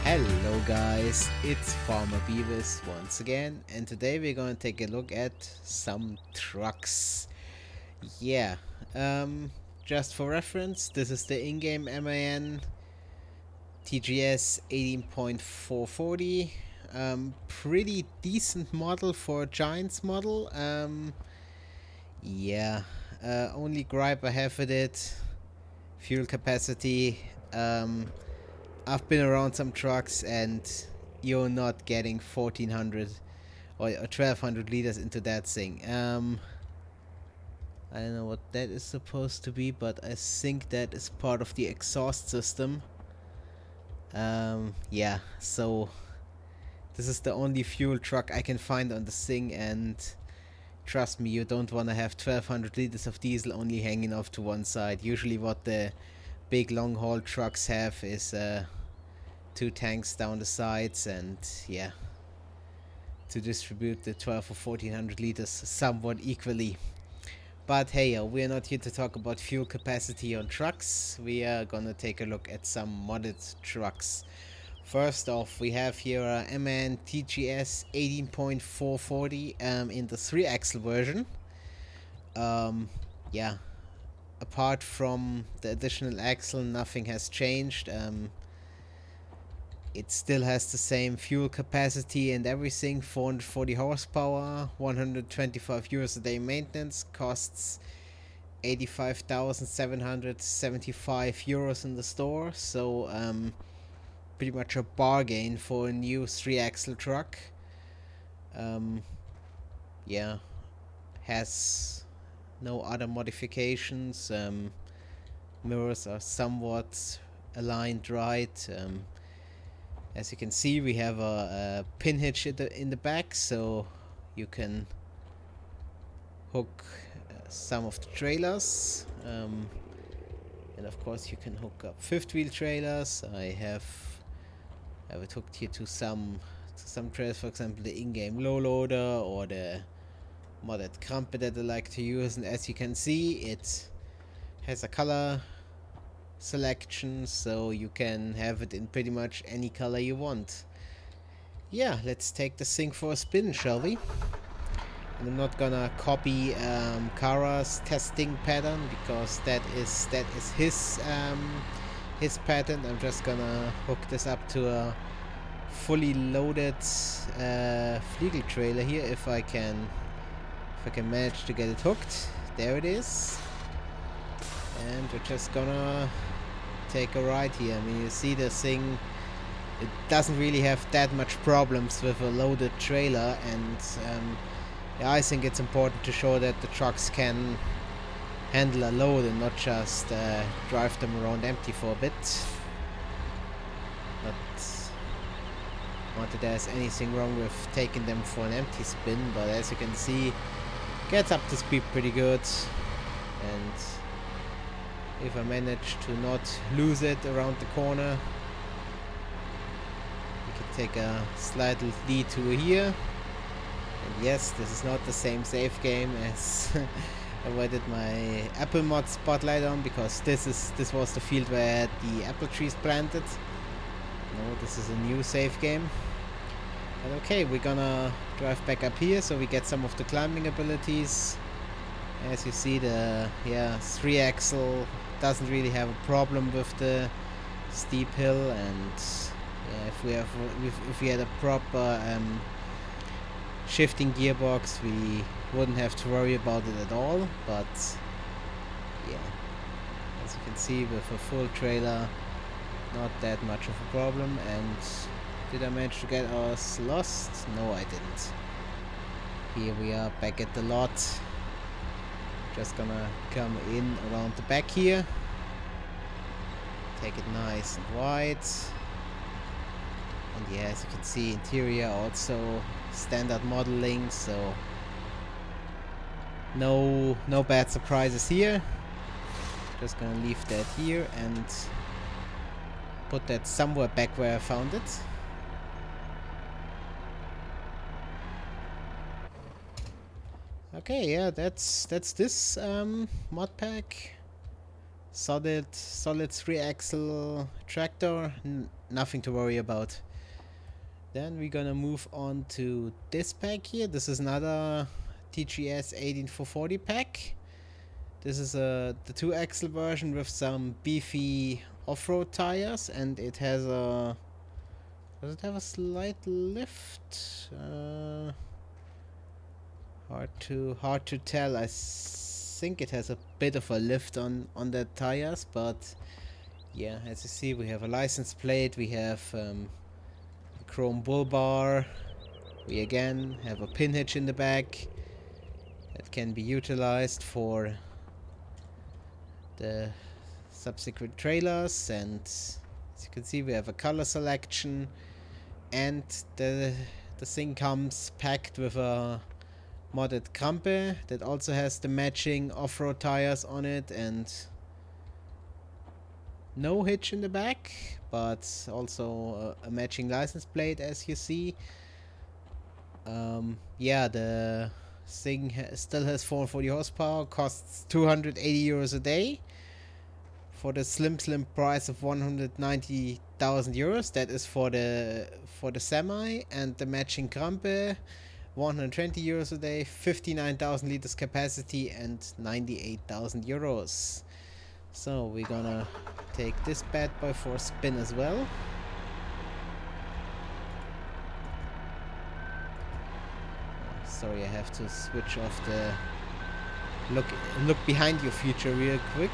Hello guys, it's FarmerBeavis once again, and today we're going to take a look at some trucks. Yeah, just for reference, this is the in-game MAN TGS 18.440. Pretty decent model for a Giants model. Yeah, only gripe I have with it, fuel capacity. I've been around some trucks and you're not getting 1400 or 1200 liters into that thing. I don't know what that is supposed to be, but I think that is part of the exhaust system. Yeah, so this is the only fuel truck I can find on the thing, and trust me, you don't want to have 1200 liters of diesel only hanging off to one side. Usually what the big long haul trucks have is 2 tanks down the sides, and yeah, to distribute the 12 or 1400 liters somewhat equally. But hey, we're not here to talk about fuel capacity on trucks. We are gonna take a look at some modded trucks. First off, we have here a MAN TGS 18.440 in the 3-axle version. Yeah, apart from the additional axle, nothing has changed. It still has the same fuel capacity and everything, 440 horsepower, 125 euros a day maintenance, costs 85,775 euros in the store, so pretty much a bargain for a new 3-axle truck. Yeah, has no other modifications. Mirrors are somewhat aligned right. As you can see, we have a pin hitch in the back, so you can hook some of the trailers, and of course you can hook up 5th wheel trailers. I have it hooked here to some trailers, for example the in-game low loader or the modded Krampe that I like to use, and as you can see, it has a color selection, so you can have it in pretty much any color you want. Yeah, let's take this thing for a spin, shall we? And I'm not gonna copy Kara's testing pattern, because that is his pattern. I'm just gonna hook this up to a fully loaded Fliegel trailer here, if I can manage to get it hooked. There it is. And we're just gonna take a ride here. I mean, you see the thing, it doesn't really have that much problems with a loaded trailer, and yeah, I think it's important to show that the trucks can handle a load and not just drive them around empty for a bit. Not that there's anything wrong with taking them for an empty spin, but as you can see, gets up to speed pretty good. And if I manage to not lose it around the corner, we can take a slight detour here. And yes, this is not the same save game as I did my apple mod spotlight on, because this was the field where I had the apple trees planted. No, this is a new save game. But okay, we're gonna drive back up here so we get some of the climbing abilities. As you see, the 3-axle doesn't really have a problem with the steep hill, and yeah, if we had a proper shifting gearbox, we wouldn't have to worry about it at all. But yeah, as you can see, with a full trailer, not that much of a problem. And did I manage to get ours lost? No, I didn't. Here we are back at the lot. Just gonna come in around the back here, take it nice and wide, and yeah, as you can see, interior also standard modeling, so no bad surprises here. Just gonna leave that here and put that somewhere back where I found it. Okay, yeah, that's this mod pack. Solid 3-axle tractor. nothing to worry about. Then we're gonna move on to this pack here. This is another TGS 18440 pack. This is the 2-axle version with some beefy off-road tires, and it has a... Does it have a slight lift? Hard to tell. I think it has a bit of a lift on the tires, but yeah, as you see, we have a license plate. We have a chrome bull bar. We again have a pin hitch in the back that can be utilized for the subsequent trailers, and as you can see, we have a color selection, and the thing comes packed with a modded Krampe that also has the matching off-road tires on it, and no hitch in the back, but also a matching license plate, as you see. Yeah, the thing still has 440 horsepower, costs 280 euros a day for the slim price of 190,000 euros. That is for the semi, and the matching Krampe 120 euros a day, 59,000 liters capacity, and 98,000 euros. So we're gonna take this bad boy for a spin as well. Sorry, I have to switch off the look behind your feature real quick.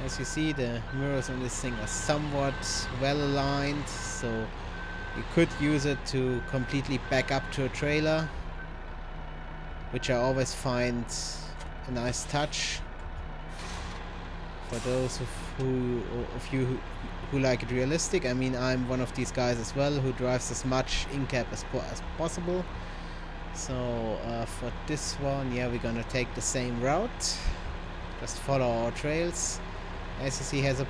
As you see, the mirrors on this thing are somewhat well aligned, so you could use it to completely back up to a trailer, which I always find a nice touch for those of you who like it realistic. I mean, I'm one of these guys as well who drives as much in-cab as possible. So for this one, yeah, we're gonna take the same route, just follow our trails. As you see, has a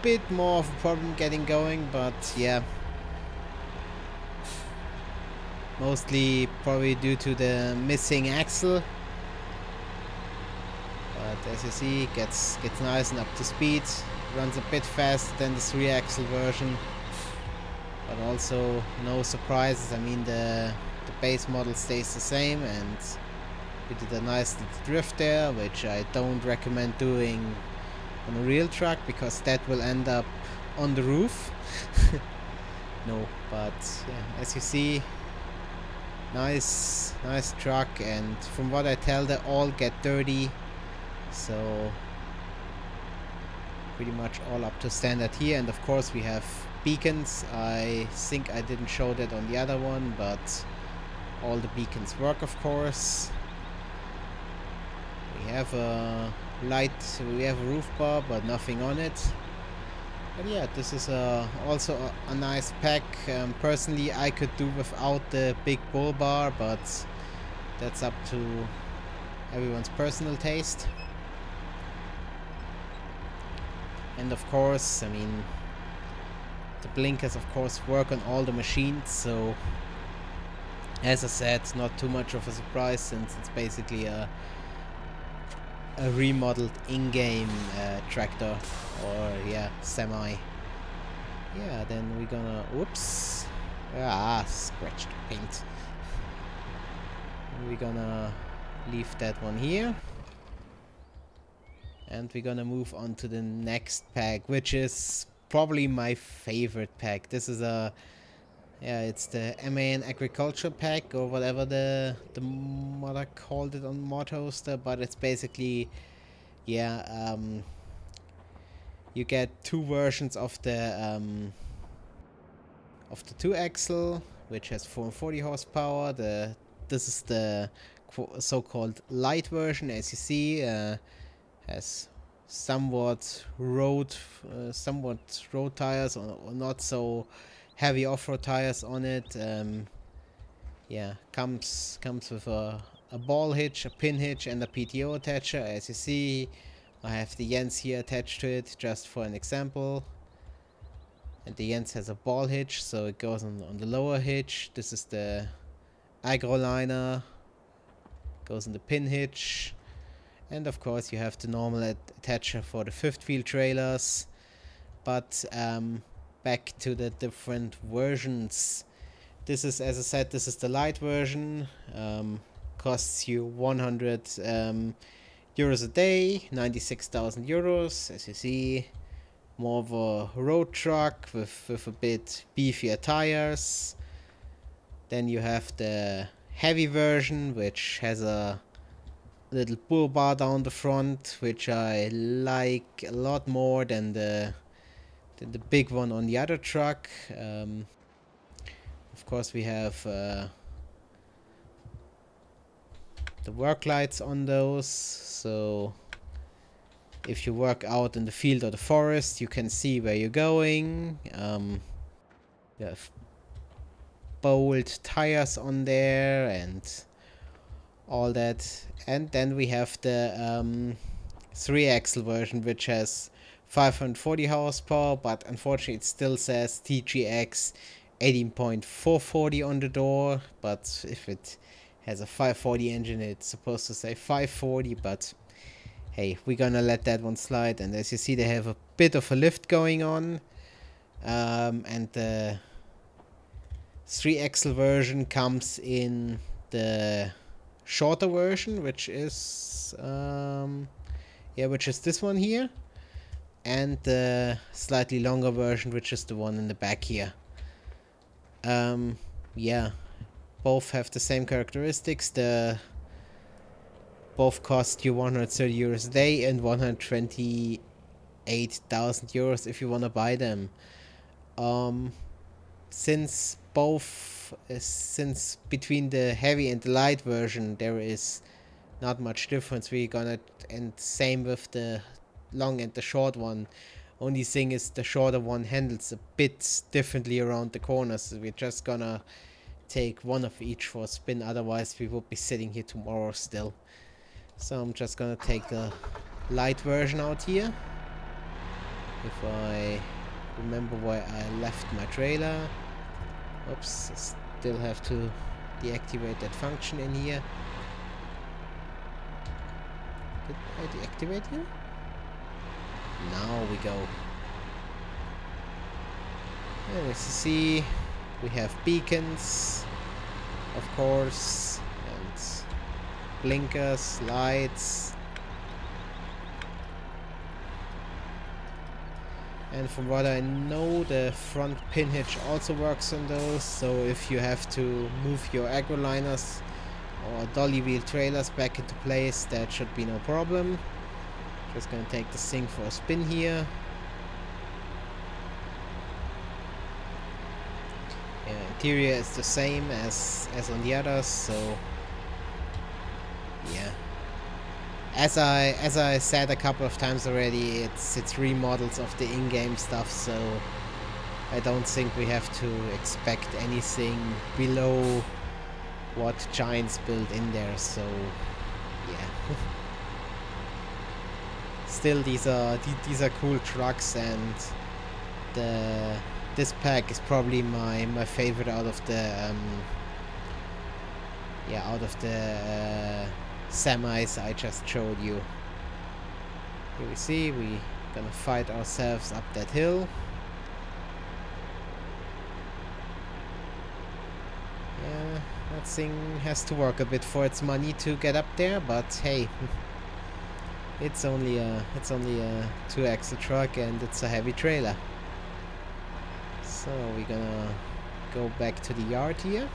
bit more of a problem getting going, but yeah, mostly probably due to the missing axle. But as you see, gets nice and up to speed, runs a bit faster than the 3-axle version, but also no surprises. I mean, the base model stays the same, and we did a nice drift there, which I don't recommend doing on a real truck because that will end up on the roof. No, but yeah, as you see, nice truck, and from what I tell, they all get dirty, so pretty much all up to standard here. And of course we have beacons. I think I didn't show that on the other one, but all the beacons work, of course. We have a light, we have a roof bar, but nothing on it. But yeah, this is also a nice pack. Personally, I could do without the big bull bar, but that's up to everyone's personal taste. And of course, I mean, the blinkers of course work on all the machines, so as I said, not too much of a surprise since it's basically a remodeled in-game tractor, or yeah, semi. Yeah, then we're gonna, whoops, scratched paint. And we're gonna leave that one here, and we're gonna move on to the next pack, which is probably my favorite pack. This is it's the MAN Agriculture Pack, or whatever the modder called it on Modhoster, but it's basically, yeah, you get two versions of the 2-axle, which has 440 horsepower. This is the so-called light version, as you see, has somewhat road tires, or not so heavy off-road tires on it. Yeah, comes with a ball hitch, a pin hitch, and a PTO attacher. As you see, I have the Jens here attached to it just for an example. And the Jens has a ball hitch, so it goes on the lower hitch. This is the agro liner, goes in the pin hitch. And of course you have the normal attacher for the fifth wheel trailers. But back to the different versions. This is, as I said, this is the light version. Costs you 100 euros a day, 96,000 euros. As you see, more of a road truck with a bit beefier tires. Then you have the heavy version, which has a little bull bar down the front, which I like a lot more than the big one on the other truck. Of course, we have the work lights on those, so if you work out in the field or the forest, you can see where you're going. You have bold tires on there and all that. And then we have the 3-axle version, which has 540 horsepower, but unfortunately it still says TGX 18.440 on the door. But if it has a 540 engine, it's supposed to say 540, but hey, we're gonna let that one slide. And as you see, they have a bit of a lift going on. And the 3-axle version comes in the shorter version, which is which is this one here, and the slightly longer version, which is the one in the back here. Yeah, both have the same characteristics. Both cost you 130 euros a day and 128,000 euros if you want to buy them. Since between the heavy and the light version there is not much difference, we're gonna, and same with the long and the short one. Only thing is the shorter one handles a bit differently around the corners, so we're just gonna take one of each for a spin, otherwise we will be sitting here tomorrow still. So I'm just gonna take the light version out here. If I remember where I left my trailer. Oops, I still have to deactivate that function in here. Did I deactivate you? Now we go. And as you see, we have beacons, of course, and blinkers, lights. And from what I know, the front pin hitch also works on those, so if you have to move your agroliners or dolly wheel trailers back into place, that should be no problem. Just gonna take this thing for a spin here. Yeah, interior is the same as on the others, so yeah. As I said a couple of times already, it's remodels of the in-game stuff, so I don't think we have to expect anything below what Giants built in there, so yeah. Still, these are cool trucks, and this pack is probably my favorite out of the semis I just showed you. Here we see we gonna fight ourselves up that hill. Yeah, that thing has to work a bit for its money to get up there, but hey, it's only a 2-axle truck and it's a heavy trailer. So we're gonna go back to the yard here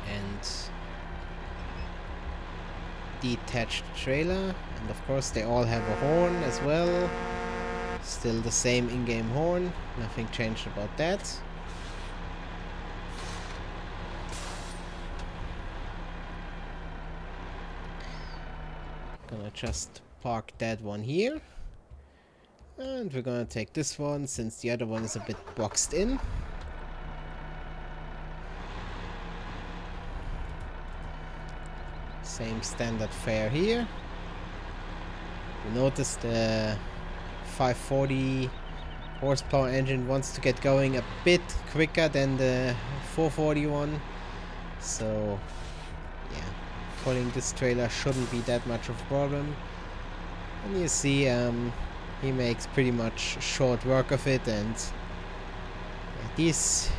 and detach the trailer, and of course they all have a horn as well. Still the same in-game horn, nothing changed about that. Gonna just park that one here, and we're gonna take this one since the other one is a bit boxed in. Same standard fare here. You notice the 540 horsepower engine wants to get going a bit quicker than the 440 one, so yeah, pulling this trailer shouldn't be that much of a problem. And you see he makes pretty much short work of it, and these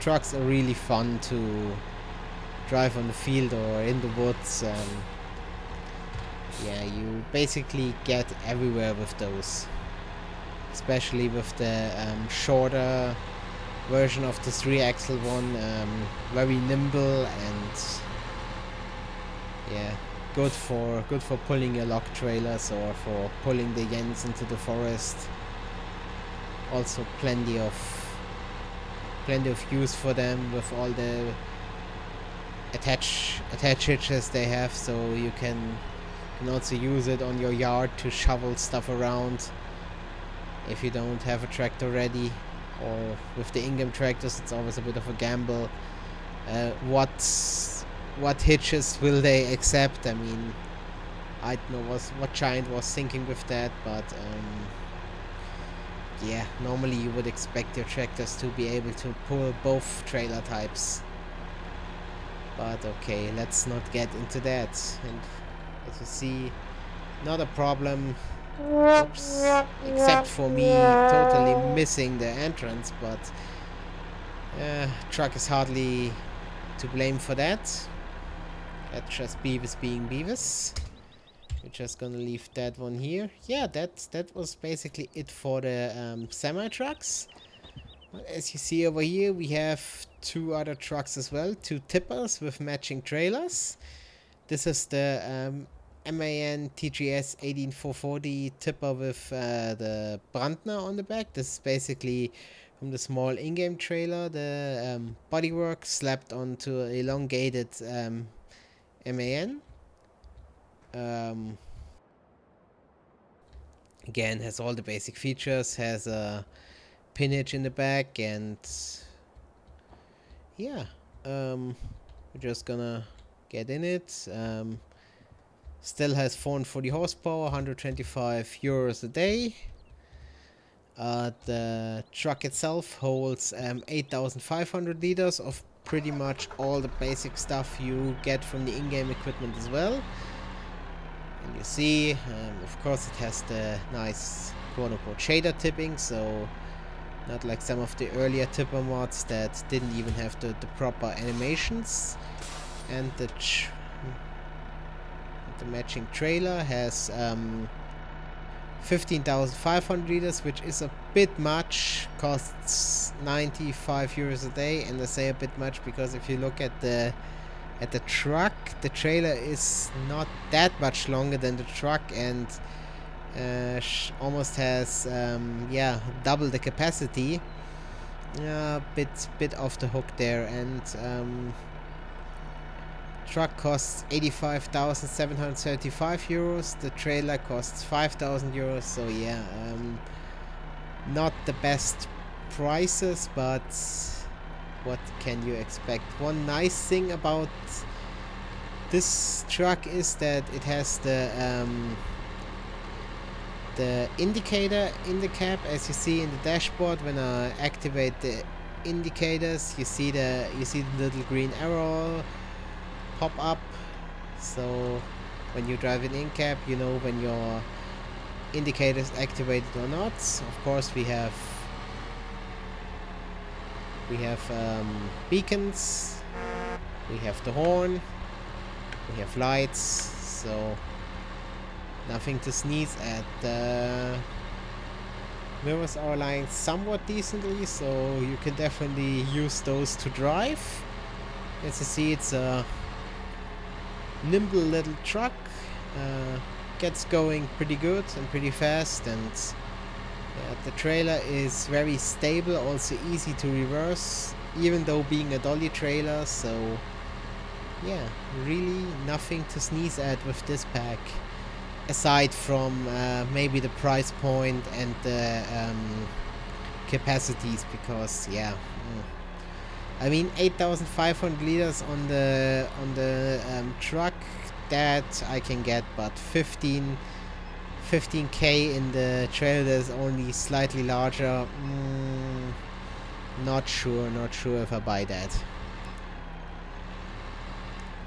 trucks are really fun to drive on the field or in the woods. Yeah, you basically get everywhere with those, especially with the shorter version of the 3-axle one. Very nimble and yeah, good for pulling your log trailers or for pulling the yens into the forest. Also plenty of use for them with all the attach hitches they have, so you can also use it on your yard to shovel stuff around if you don't have a tractor ready. Or with the in-game tractors, it's always a bit of a gamble. What hitches will they accept? I mean, I don't know what Giant was thinking with that, but yeah, normally you would expect your tractors to be able to pull both trailer types. But okay, let's not get into that. And as you see, not a problem. Oops. Except for me totally missing the entrance, but truck is hardly to blame for that. That's just Beavis being Beavis. We're just gonna leave that one here. Yeah, that was basically it for the semi-trucks. As you see over here, we have 2 other trucks as well, 2 tippers with matching trailers. This is the MAN TGS 18440 tipper with the Brantner on the back. This is basically from the small in-game trailer, the bodywork slapped onto an elongated MAN. Again, has all the basic features, has a pinage in the back, and yeah, we're just gonna get in it. Still has 440 horsepower, 125 euros a day. The truck itself holds 8,500 liters of pretty much all the basic stuff you get from the in-game equipment as well. And you see, of course, it has the nice quote-unquote shader tipping, so not like some of the earlier tipper mods that didn't even have the proper animations. And the matching trailer has 15,500 liters, which is a bit much, costs 95 euros a day. And I say a bit much because if you look at the truck, the trailer is not that much longer than the truck, and almost has yeah, double the capacity. Bit off the hook there. And truck costs 85,735 euros. The trailer costs 5,000 euros. So yeah, not the best prices, but what can you expect? One nice thing about this truck is that it has the indicator in the cab, as you see in the dashboard. When I activate the indicators, you see the little green arrow pop up, so when you drive an in-cab, you know when your indicator is activated or not. Of course, we have beacons, we have the horn, we have lights, so nothing to sneeze at. The mirrors are aligned somewhat decently, so you can definitely use those to drive. As you see, it's a nimble little truck, gets going pretty good and pretty fast, and the trailer is very stable, also easy to reverse, even though being a dolly trailer. So yeah, really nothing to sneeze at with this pack, aside from maybe the price point and the capacities, because yeah, I mean 8,500 liters on the truck, that I can get, but 15k in the trailer that is only slightly larger. Not sure if I buy that.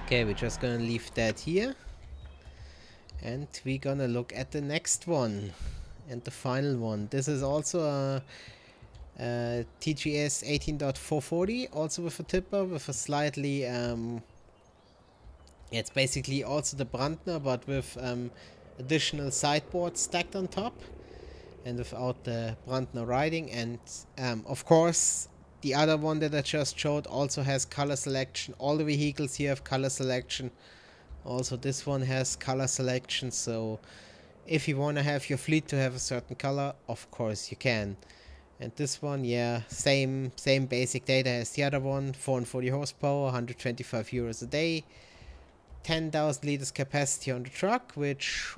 Okay, we're just gonna leave that here, and we're gonna look at the next one. And the final one. This is also a TGS 18.440, also with a tipper, with a slightly it's basically also the Brantner, but with additional sideboards stacked on top, and without the Brantner riding. And of course, the other one that I just showed also has color selection. All the vehicles here have color selection. Also, this one has color selection. So, if you want to have your fleet to have a certain color, of course you can. And this one, yeah, same basic data as the other one. 440 horsepower, 125 euros a day. 10,000 liters capacity on the truck, which,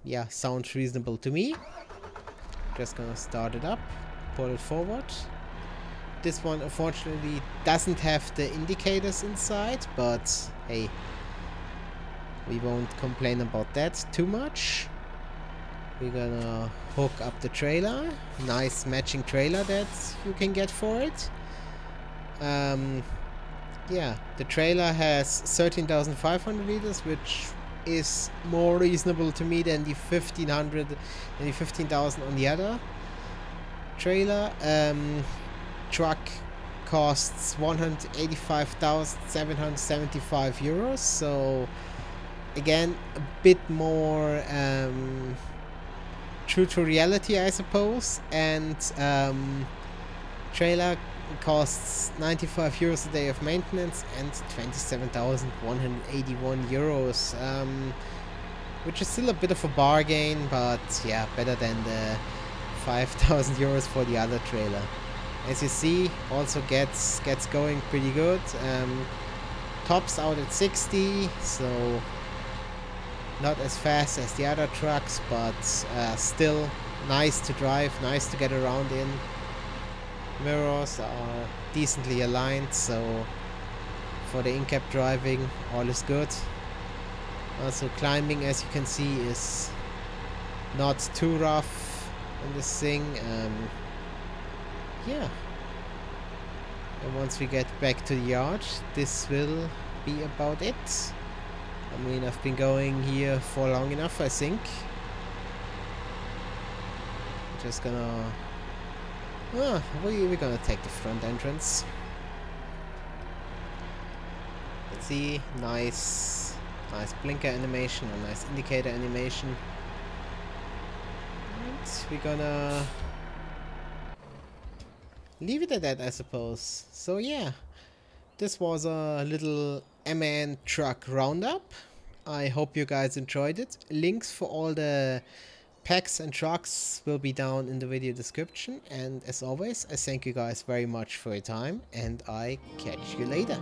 yeah, sounds reasonable to me. Just gonna start it up, pull it forward. This one, unfortunately, doesn't have the indicators inside, but hey, we won't complain about that too much. We're gonna hook up the trailer. Nice matching trailer that you can get for it. Yeah, the trailer has 13,500 liters, which is more reasonable to me than the 15,000 on the other trailer. Truck costs 185,775 euros, so again a bit more true to reality, I suppose. And trailer costs 95 euros a day of maintenance and 27,181 euros, which is still a bit of a bargain, but yeah, better than the 5,000 euros for the other trailer. As you see, also gets going pretty good. Tops out at 60, so not as fast as the other trucks, but still nice to drive, nice to get around in. Mirrors are decently aligned, so for the in-cab driving, all is good. Also, climbing, as you can see, is not too rough on this thing. Yeah. And once we get back to the yard, this will be about it. I mean, I've been going here for long enough, I think. Just gonna... we're gonna take the front entrance. Let's see, nice blinker animation, a nice indicator animation. And we're gonna leave it at that, I suppose. So yeah, this was a little MAN truck roundup. I hope you guys enjoyed it. Links for all the packs and trucks will be down in the video description, and as always, I thank you guys very much for your time, and I catch you later.